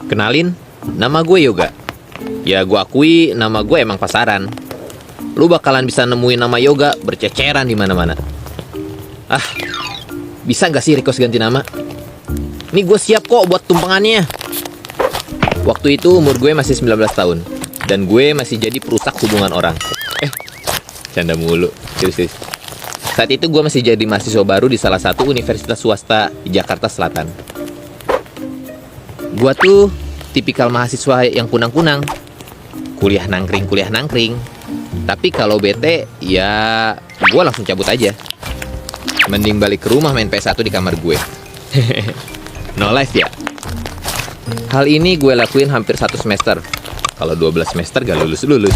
Kenalin, nama gue Yoga. Ya gue akui nama gue emang pasaran. Lu bakalan bisa nemuin nama Yoga berceceran di mana-mana. Ah, bisa nggak sih request ganti nama? Nih gue siap kok buat tumpengannya. Waktu itu umur gue masih 19 tahun. Dan gue masih jadi perusak hubungan orang. Canda mulu. Serius. Saat itu gue masih jadi mahasiswa baru di salah satu universitas swasta di Jakarta Selatan. Gue tuh tipikal mahasiswa yang kunang-kunang. Kuliah nangkring. Tapi kalau bete, ya gue langsung cabut aja. Mending balik ke rumah main PS1 di kamar gue. No life ya. Hal ini gue lakuin hampir 1 semester. Kalau 12 semester gak lulus-lulus.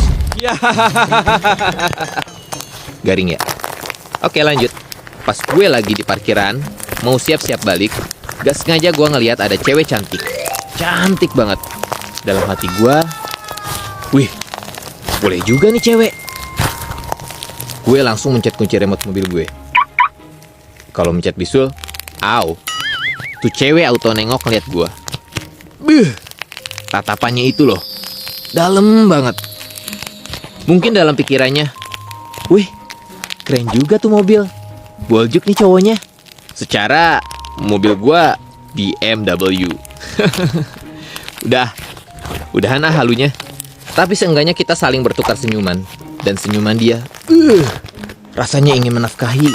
Garing ya. Oke lanjut. Pas gue lagi di parkiran, mau siap-siap balik, gak sengaja gue ngeliat ada cewek cantik. Cantik banget. Dalam hati gue, wih, boleh juga nih cewek. Gue langsung mencet kunci remote mobil gue. Kalau mencet bisul, au. Tuh cewek auto nengok ngeliat gue. Tatapannya itu loh, dalam banget. Mungkin dalam pikirannya, wih, keren juga tuh mobil. Boljuk nih cowoknya. Secara mobil gue BMW. Udahan halunya. Tapi seenggaknya kita saling bertukar senyuman. Dan senyuman dia, rasanya ingin menafkahi.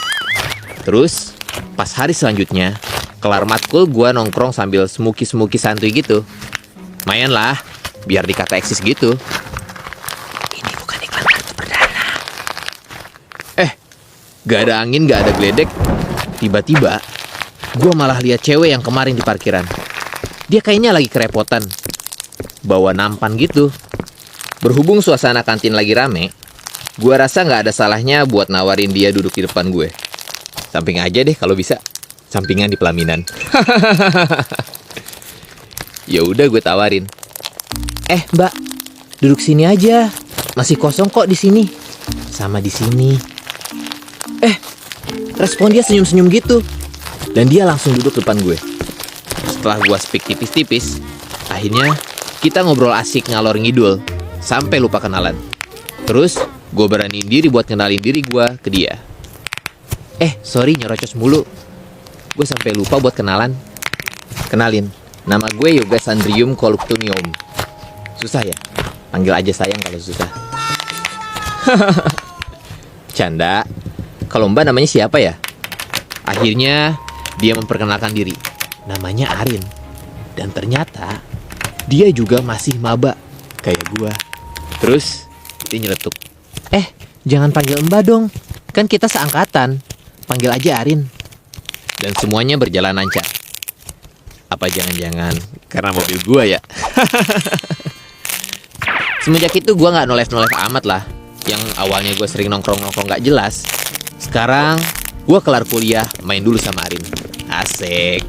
Terus, pas hari selanjutnya, kelar matkul gue nongkrong sambil smoky santuy gitu. Lumayan lah, biar dikata eksis gitu. Ini bukan iklan kartu perdana. Gak ada angin, gak ada geledek. Tiba-tiba, gue malah lihat cewek yang kemarin di parkiran. Dia kayaknya lagi kerepotan. Bawa nampan gitu. Berhubung suasana kantin lagi rame, gue rasa gak ada salahnya buat nawarin dia duduk di depan gue. Samping aja deh kalau bisa. Sampingan di pelaminan. Ya udah gue tawarin. Mbak, duduk sini aja. Masih kosong kok di sini. Sama di sini. Respon dia senyum-senyum gitu. Dan dia langsung duduk depan gue. Setelah gue speak tipis-tipis, akhirnya kita ngobrol asik ngalor ngidul sampai lupa kenalan. Terus gue beraniin diri buat kenalin diri gue ke dia. Sorry nyerocos mulu. Gue sampai lupa buat kenalan. Kenalin, nama gue Yoga Sandrium Koluptunium. Susah ya? Panggil aja sayang kalau susah. Canda. Kalau Mbak namanya siapa ya? Akhirnya dia memperkenalkan diri. Namanya Arin. Dan ternyata dia juga masih maba kayak gua. Terus dia nyeletuk. Jangan panggil Mbak dong. Kan kita seangkatan. Panggil aja Arin. Dan semuanya berjalan lancar. Apa jangan-jangan karena mobil gua ya? Semenjak itu gua gak nolef-nolef amat lah. Yang awalnya gue sering nongkrong-nongkrong gak jelas. Sekarang gue kelar kuliah main dulu sama Arin. Asik.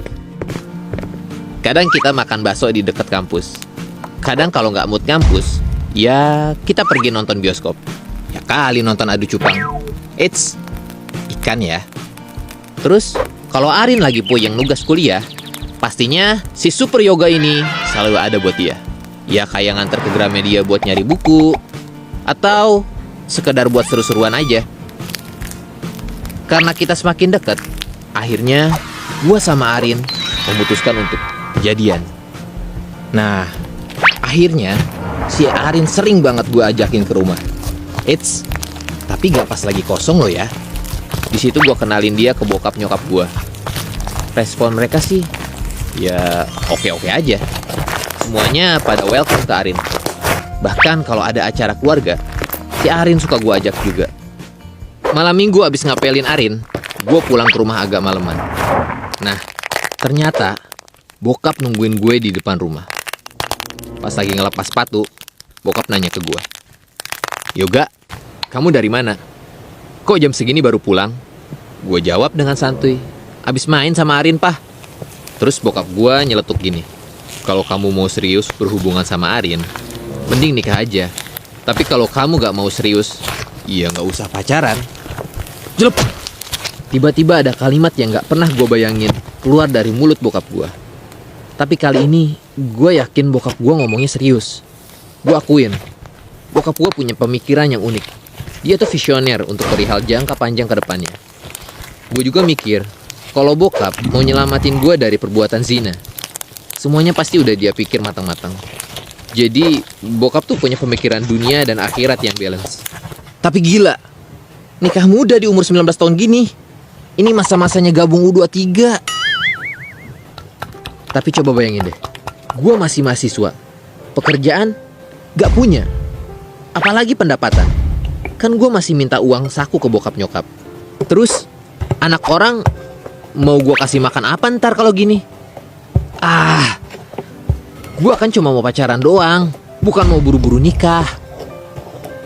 Kadang kita makan bakso di dekat kampus. Kadang kalau nggak mood kampus, ya kita pergi nonton bioskop. Ya kali nonton adu cupang. Eits, ikan ya. Terus kalau Arin lagi puyeng nugas kuliah, pastinya si super yoga ini selalu ada buat dia. Ya kayak nganter ke Gramedia buat nyari buku, atau sekedar buat seru-seruan aja. Karena kita semakin dekat, akhirnya gue sama Arin memutuskan untuk jadian. Nah, akhirnya si Arin sering banget gue ajakin ke rumah. Eits, tapi gak pas lagi kosong loh ya. Di situ gue kenalin dia ke bokap nyokap gue. Respon mereka sih, ya oke-oke aja. Semuanya pada welcome ke Arin. Bahkan kalau ada acara keluarga, si Arin suka gue ajak juga. Malam minggu abis ngapelin Arin, gue pulang ke rumah agak maleman. Nah, ternyata bokap nungguin gue di depan rumah. Pas lagi ngelepas sepatu, bokap nanya ke gue. Yoga, kamu dari mana? Kok jam segini baru pulang? Gue jawab dengan santuy. Abis main sama Arin, Pah. Terus bokap gue nyeletuk gini. Kalau kamu mau serius berhubungan sama Arin, mending nikah aja. Tapi kalau kamu gak mau serius, ya gak usah pacaran. Jelep. Tiba-tiba ada kalimat yang gak pernah gue bayangin keluar dari mulut bokap gue. Tapi kali ini gue yakin bokap gue ngomongnya serius. Gue akuin, bokap gue punya pemikiran yang unik. Dia tuh visioner untuk perihal jangka panjang ke depannya. Gue juga mikir, kalau bokap mau nyelamatin gue dari perbuatan zina, semuanya pasti udah dia pikir matang-matang. Jadi, bokap tuh punya pemikiran dunia dan akhirat yang balance. Tapi gila, nikah muda di umur 19 tahun gini. Ini masa-masanya gabung U23. Tapi coba bayangin deh, gue masih mahasiswa, pekerjaan gak punya, apalagi pendapatan. Kan gue masih minta uang saku ke bokap nyokap. Terus, anak orang mau gue kasih makan apa ntar kalau gini? Gue kan cuma mau pacaran doang, bukan mau buru-buru nikah.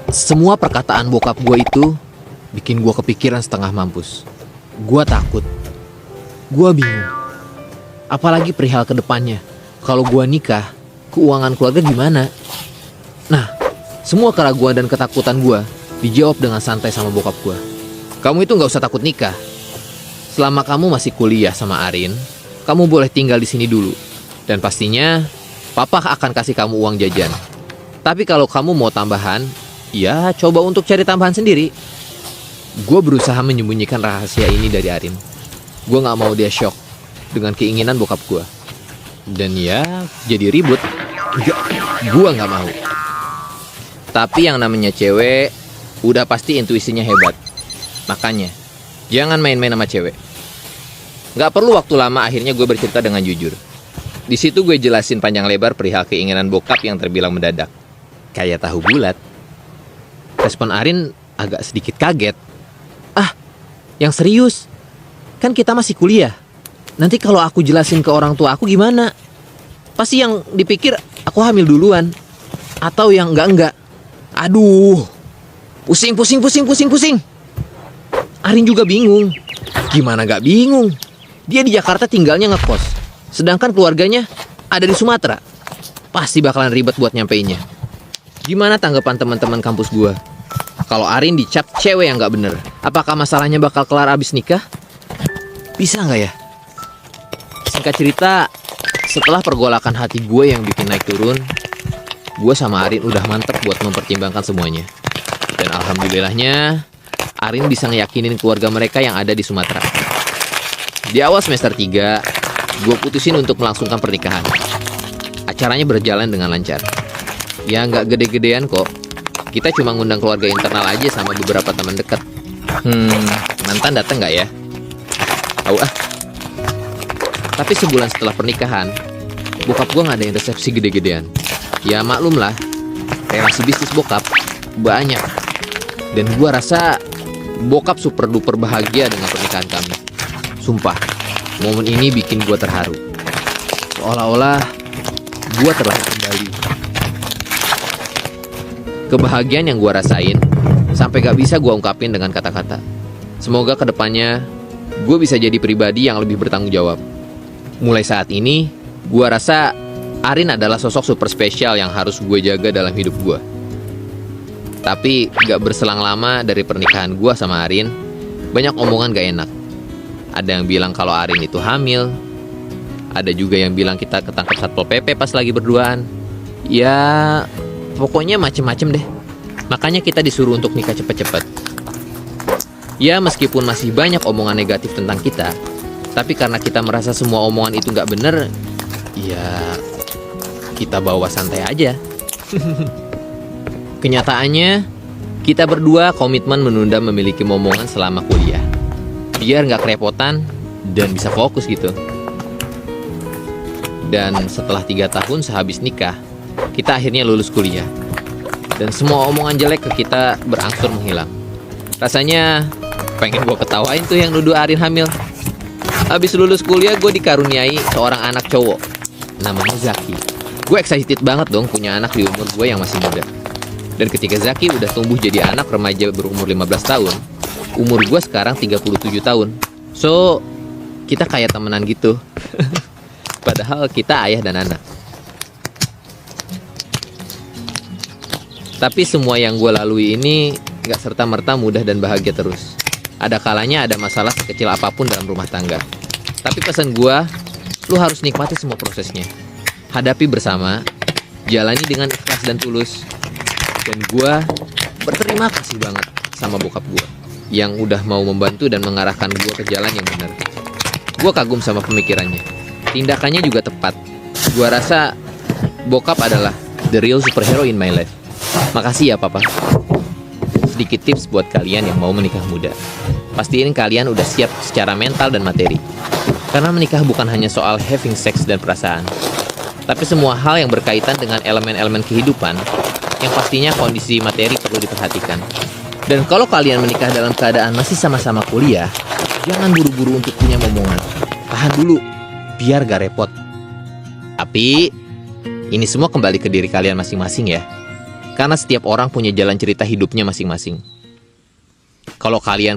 Semua perkataan bokap gue itu bikin gue kepikiran setengah mampus. Gue takut, gue bingung. Apalagi perihal ke depannya. Kalau gue nikah, keuangan keluarga gimana? Nah, semua keraguan dan ketakutan gue dijawab dengan santai sama bokap gue. Kamu itu gak usah takut nikah. Selama kamu masih kuliah sama Arin, kamu boleh tinggal di sini dulu. Dan pastinya, papa akan kasih kamu uang jajan. Tapi kalau kamu mau tambahan, ya coba untuk cari tambahan sendiri. Gue berusaha menyembunyikan rahasia ini dari Arin. Gue gak mau dia shock dengan keinginan bokap gue. Dan ya, jadi ribut. Gue gak mau. Tapi yang namanya cewek, udah pasti intuisinya hebat. Makanya, jangan main-main sama cewek. Gak perlu waktu lama, akhirnya gue bercerita dengan jujur. Di situ gue jelasin panjang lebar perihal keinginan bokap yang terbilang mendadak. Kayak tahu bulat. Respon Arin agak sedikit kaget. Yang serius? Kan kita masih kuliah. Nanti kalau aku jelasin ke orang tua aku gimana? Pasti yang dipikir aku hamil duluan. Atau yang enggak. Aduh. Pusing. Arin juga bingung. Gimana gak bingung? Dia di Jakarta tinggalnya ngekos. Sedangkan keluarganya ada di Sumatera. Pasti bakalan ribet buat nyampeinnya. Gimana tanggapan teman-teman kampus gua? Kalau Arin dicap cewek yang gak bener, apakah masalahnya bakal kelar abis nikah? Bisa gak ya? Singkat cerita, setelah pergolakan hati gue yang bikin naik turun, gue sama Arin udah mantep buat mempertimbangkan semuanya. Dan alhamdulillahnya, Arin bisa ngeyakinin keluarga mereka yang ada di Sumatera. Di awal semester 3, gue putusin untuk melangsungkan pernikahan. Acaranya berjalan dengan lancar. Ya nggak gede-gedean kok. Kita cuma ngundang keluarga internal aja sama beberapa teman dekat. Mantan datang nggak ya? Tahu ah. Tapi sebulan setelah pernikahan, bokap gue ngadain resepsi gede-gedean. Ya maklum lah, relasi bisnis bokap banyak. Dan gue rasa bokap super duper bahagia dengan pernikahan kami. Sumpah, momen ini bikin gue terharu. Seolah-olah gue terlahir kembali. Kebahagiaan yang gue rasain sampai gak bisa gue ungkapin dengan kata-kata. Semoga kedepannya gue bisa jadi pribadi yang lebih bertanggung jawab. Mulai saat ini, gue rasa Arin adalah sosok super spesial yang harus gue jaga dalam hidup gue. Tapi gak berselang lama dari pernikahan gue sama Arin, banyak omongan gak enak. Ada yang bilang kalau Arin itu hamil. Ada juga yang bilang kita ketangkep Satpol PP pas lagi berduaan. Ya, pokoknya macem-macem deh. Makanya kita disuruh untuk nikah cepet-cepet. Ya, meskipun masih banyak omongan negatif tentang kita, tapi karena kita merasa semua omongan itu gak bener, ya kita bawa santai aja. Kenyataannya, kita berdua komitmen menunda memiliki momongan selama kuliah. Biar gak kerepotan dan bisa fokus gitu. Dan setelah 3 tahun sehabis nikah, kita akhirnya lulus kuliah. Dan semua omongan jelek ke kita berangsur menghilang. Rasanya pengen gue ketawain tuh yang nuduh Arin hamil. Habis lulus kuliah gue dikaruniai seorang anak cowok. Namanya Zaki. Gue excited banget dong punya anak di umur gue yang masih muda. Dan ketika Zaki udah tumbuh jadi anak remaja berumur 15 tahun, umur gue sekarang 37 tahun. So, kita kayak temenan gitu. Padahal kita ayah dan anak. Tapi semua yang gue lalui ini gak serta-merta mudah dan bahagia terus. Ada kalanya ada masalah sekecil apapun dalam rumah tangga. Tapi pesan gue, lu harus nikmati semua prosesnya. hadapi bersama, jalani dengan ikhlas dan tulus. Dan gue berterima kasih banget sama bokap gue yang udah mau membantu dan mengarahkan gue ke jalan yang benar. Gue kagum sama pemikirannya. Tindakannya juga tepat. Gue rasa bokap adalah the real superhero in my life. Makasih ya papa. Sedikit tips buat kalian yang mau menikah muda. Pastiin kalian udah siap secara mental dan materi. Karena menikah bukan hanya soal having sex dan perasaan, tapi semua hal yang berkaitan dengan elemen-elemen kehidupan yang pastinya kondisi materi perlu diperhatikan. Dan kalau kalian menikah dalam keadaan masih sama-sama kuliah, jangan buru-buru untuk punya momongan. Tahan dulu, biar gak repot. Tapi, ini semua kembali ke diri kalian masing-masing ya. Karena setiap orang punya jalan cerita hidupnya masing-masing. Kalau kalian